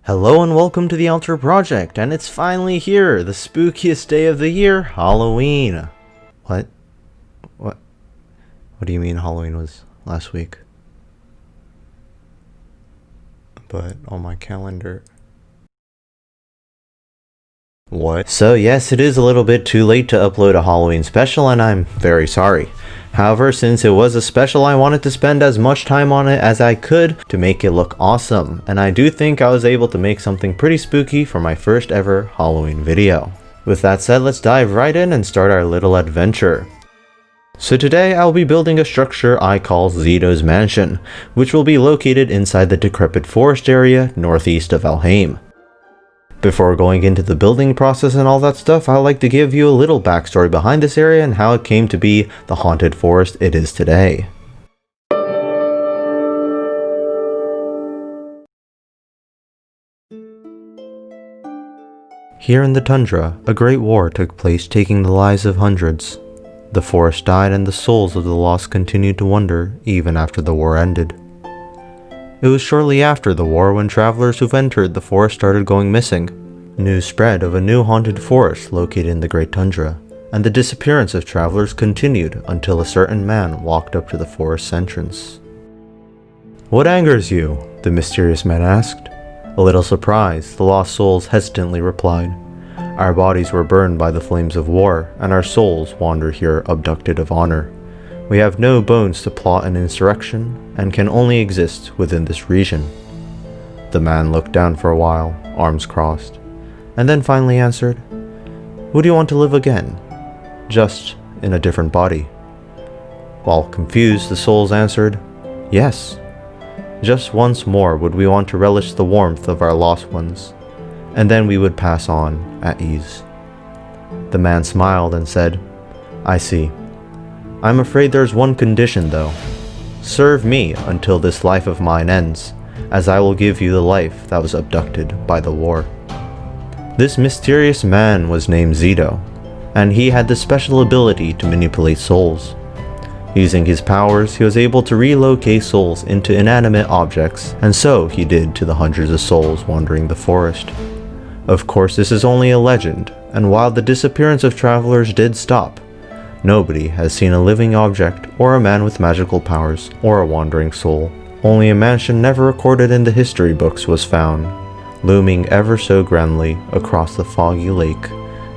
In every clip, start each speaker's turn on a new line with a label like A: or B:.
A: Hello and welcome to the Altar Project, and it's finally here, the spookiest day of the year, Halloween. What? What do you mean Halloween was last week? But on my calendar... What? So yes, it is a little bit too late to upload a Halloween special, and I'm very sorry. However, since it was a special, I wanted to spend as much time on it as I could to make it look awesome, and I do think I was able to make something pretty spooky for my first ever Halloween video. With that said, let's dive right in and start our little adventure. So today I'll be building a structure I call Zito's Mansion, which will be located inside the decrepit forest area northeast of Valheim. Before going into the building process and all that stuff, I'd like to give you a little backstory behind this area and how it came to be the haunted forest it is today. Here in the tundra, a great war took place, taking the lives of hundreds. The forest died and the souls of the lost continued to wander even after the war ended. It was shortly after the war when travelers who've entered the forest started going missing. News spread of a new haunted forest located in the Great Tundra, and the disappearance of travelers continued until a certain man walked up to the forest's entrance. "What angers you?" the mysterious man asked. A little surprised, the lost souls hesitantly replied, "Our bodies were burned by the flames of war, and our souls wander here abducted of honor. We have no bones to plot an insurrection, and can only exist within this region." The man looked down for a while, arms crossed, and then finally answered, "Would you want to live again? Just in a different body?" While confused, the souls answered, "Yes. Just once more would we want to relish the warmth of our lost ones, and then we would pass on at ease." The man smiled and said, "I see. I'm afraid there's one condition though. Serve me until this life of mine ends, as I will give you the life that was abducted by the war." This mysterious man was named Zito, and he had the special ability to manipulate souls. Using his powers, he was able to relocate souls into inanimate objects, and so he did to the hundreds of souls wandering the forest. Of course, this is only a legend, and while the disappearance of travelers did stop, nobody has seen a living object, or a man with magical powers, or a wandering soul. Only a mansion never recorded in the history books was found, looming ever so grandly across the foggy lake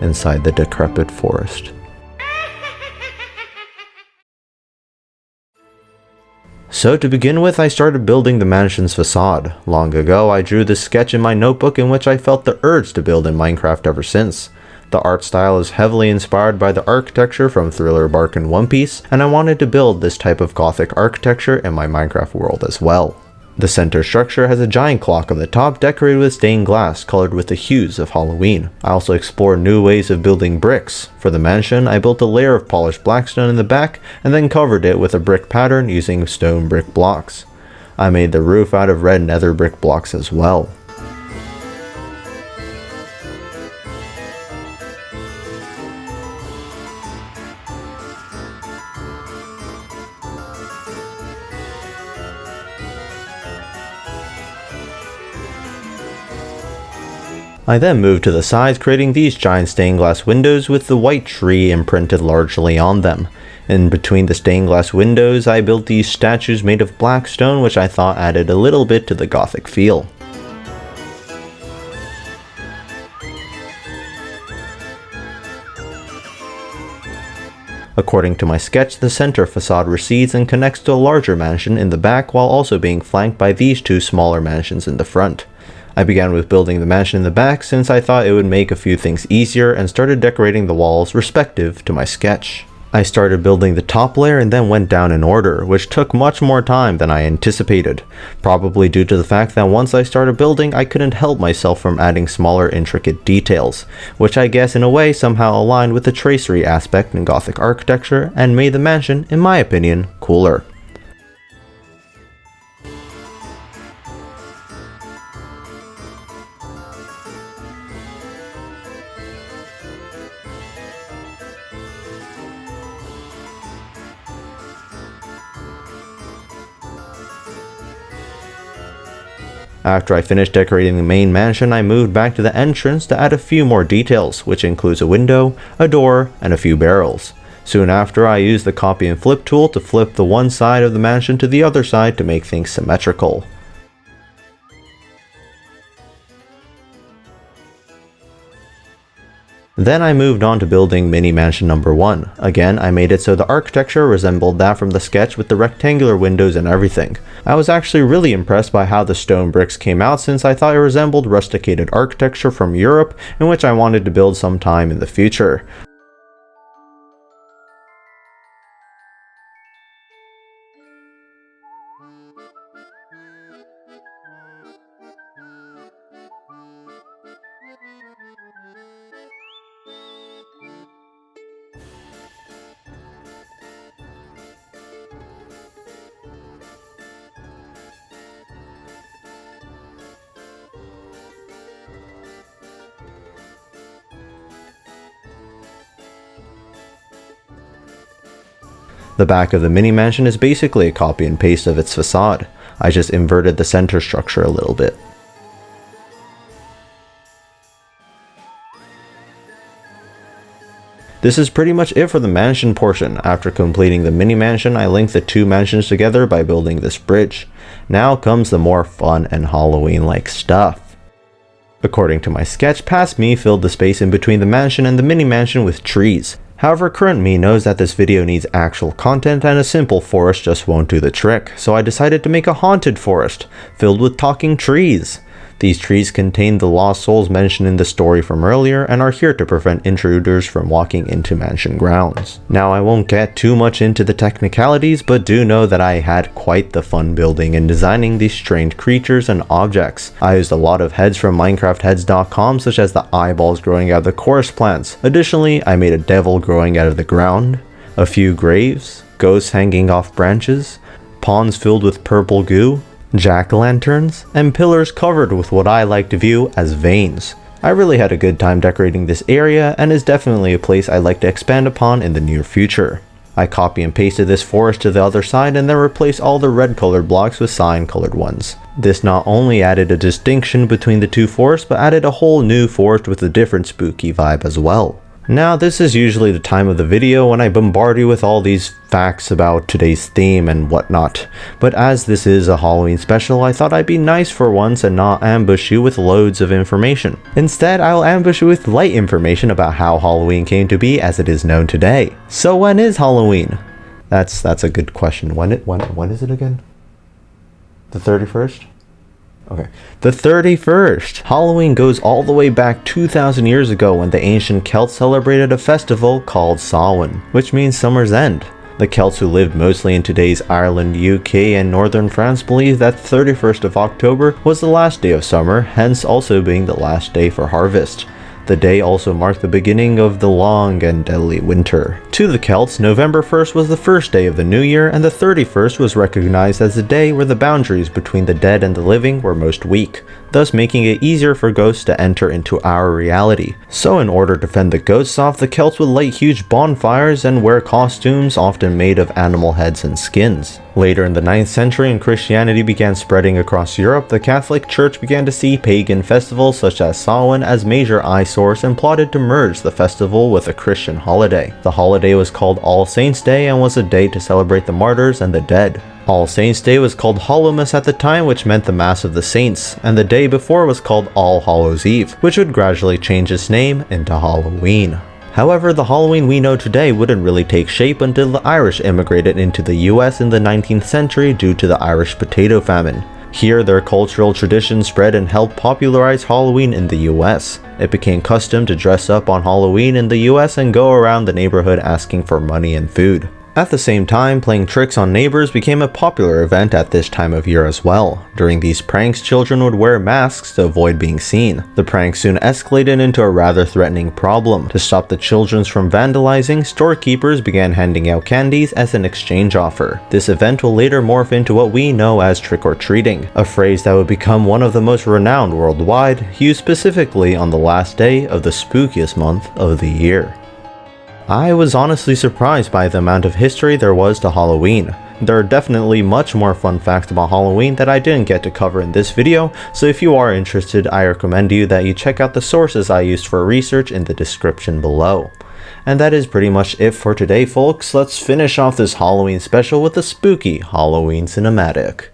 A: inside the decrepit forest. So to begin with, I started building the mansion's facade. Long ago, I drew this sketch in my notebook in which I felt the urge to build in Minecraft ever since. The art style is heavily inspired by the architecture from Thriller Bark and One Piece, and I wanted to build this type of gothic architecture in my Minecraft world as well. The center structure has a giant clock on the top decorated with stained glass colored with the hues of Halloween. I also explored new ways of building bricks. For the mansion, I built a layer of polished blackstone in the back and then covered it with a brick pattern using stone brick blocks. I made the roof out of red nether brick blocks as well. I then moved to the sides, creating these giant stained glass windows with the white tree imprinted largely on them. In between the stained glass windows, I built these statues made of black stone, which I thought added a little bit to the gothic feel. According to my sketch, the center facade recedes and connects to a larger mansion in the back while also being flanked by these two smaller mansions in the front. I began with building the mansion in the back since I thought it would make a few things easier and started decorating the walls respective to my sketch. I started building the top layer and then went down in order, which took much more time than I anticipated, probably due to the fact that once I started building I couldn't help myself from adding smaller intricate details, which I guess in a way somehow aligned with the tracery aspect in Gothic architecture and made the mansion, in my opinion, cooler. After I finished decorating the main mansion, I moved back to the entrance to add a few more details, which includes a window, a door, and a few barrels. Soon after, I used the copy and flip tool to flip the one side of the mansion to the other side to make things symmetrical. Then I moved on to building mini mansion number 1. Again, I made it so the architecture resembled that from the sketch with the rectangular windows and everything. I was actually really impressed by how the stone bricks came out, since I thought it resembled rusticated architecture from Europe, in which I wanted to build sometime in the future. The back of the mini mansion is basically a copy and paste of its facade. I just inverted the center structure a little bit. This is pretty much it for the mansion portion. After completing the mini mansion, I linked the two mansions together by building this bridge. Now comes the more fun and Halloween-like stuff. According to my sketch, past me filled the space in between the mansion and the mini mansion with trees. However, current me knows that this video needs actual content and a simple forest just won't do the trick, so I decided to make a haunted forest, filled with talking trees. These trees contain the lost souls mentioned in the story from earlier and are here to prevent intruders from walking into mansion grounds. Now, I won't get too much into the technicalities, but do know that I had quite the fun building and designing these strange creatures and objects. I used a lot of heads from minecraftheads.com, such as the eyeballs growing out of the chorus plants. Additionally, I made a devil growing out of the ground, a few graves, ghosts hanging off branches, ponds filled with purple goo, jack-o'-lanterns, and pillars covered with what I like to view as veins. I really had a good time decorating this area, and is definitely a place I'd like to expand upon in the near future. I copy and pasted this forest to the other side and then replaced all the red colored blocks with cyan colored ones. This not only added a distinction between the two forests, but added a whole new forest with a different spooky vibe as well. Now, this is usually the time of the video when I bombard you with all these facts about today's theme and whatnot, but as this is a Halloween special, I thought I'd be nice for once and not ambush you with loads of information. Instead, I'll ambush you with light information about how Halloween came to be as it is known today. So when is Halloween? That's a good question. When is it again? The 31st? Okay. The 31st! Halloween goes all the way back 2,000 years ago when the ancient Celts celebrated a festival called Samhain, which means summer's end. The Celts, who lived mostly in today's Ireland, UK, and northern France, believed that 31st of October was the last day of summer, hence also being the last day for harvest. The day also marked the beginning of the long and deadly winter. To the Celts, November 1st was the first day of the new year, and the 31st was recognized as the day where the boundaries between the dead and the living were most weak, thus making it easier for ghosts to enter into our reality. So in order to fend the ghosts off, the Celts would light huge bonfires and wear costumes often made of animal heads and skins. Later in the 9th century, and Christianity began spreading across Europe, the Catholic Church began to see pagan festivals such as Samhain as major eyesores and plotted to merge the festival with a Christian holiday. The holiday was called All Saints' Day and was a day to celebrate the martyrs and the dead. All Saints' Day was called Hallowmas at the time, which meant the Mass of the Saints, and the day before was called All Hallows' Eve, which would gradually change its name into Halloween. However, the Halloween we know today wouldn't really take shape until the Irish immigrated into the US in the 19th century due to the Irish potato famine. Here, their cultural traditions spread and helped popularize Halloween in the US. It became custom to dress up on Halloween in the US and go around the neighborhood asking for money and food. At the same time, playing tricks on neighbors became a popular event at this time of year as well. During these pranks, children would wear masks to avoid being seen. The prank soon escalated into a rather threatening problem. To stop the children from vandalizing, storekeepers began handing out candies as an exchange offer. This event will later morph into what we know as trick-or-treating, a phrase that would become one of the most renowned worldwide, used specifically on the last day of the spookiest month of the year. I was honestly surprised by the amount of history there was to Halloween. There are definitely much more fun facts about Halloween that I didn't get to cover in this video, so if you are interested, I recommend you that you check out the sources I used for research in the description below. And that is pretty much it for today, folks. Let's finish off this Halloween special with a spooky Halloween cinematic.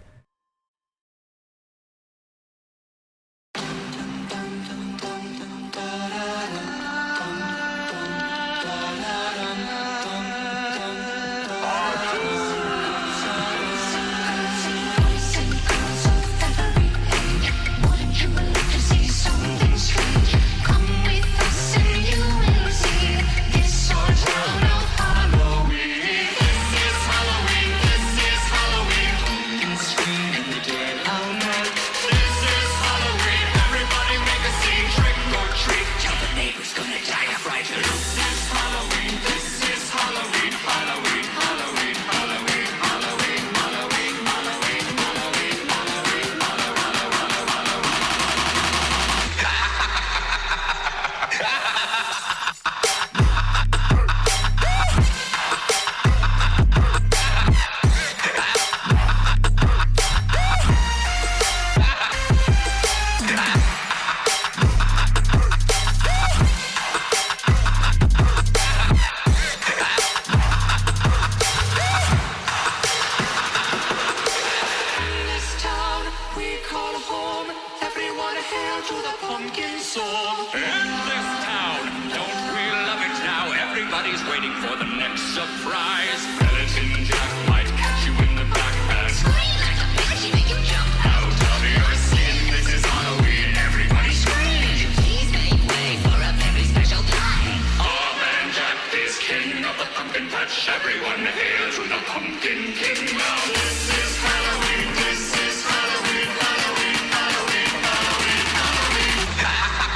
B: Everybody's waiting for the next surprise. Skeleton Jack might catch you in the back and scream like a banshee, make you jump out of your skin. This is Halloween, everybody scream. Please make way for a very special guy. Our man Jack is king of the pumpkin patch. Everyone hail to the pumpkin king. Now this is Halloween, this is Halloween, Halloween, Halloween, Halloween, Halloween.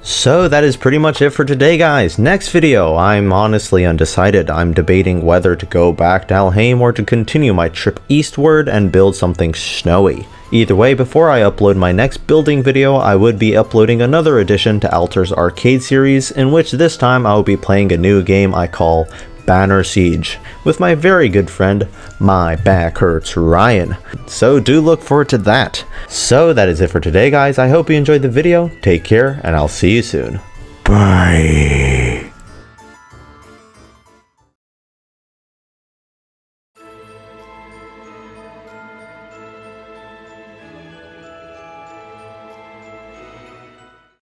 A: So that is pretty much it for today, guys. Next video, I'm honestly undecided. I'm debating whether to go back to Alhain or to continue my trip eastward and build something snowy. Either way, before I upload my next building video, I would be uploading another addition to Alter's arcade series, in which this time I will be playing a new game I call Banner Siege with my very good friend, My Back Hurts Ryan. So do look forward to that. So that is it for today, guys. I hope you enjoyed the video. Take care, and I'll see you soon. Bye.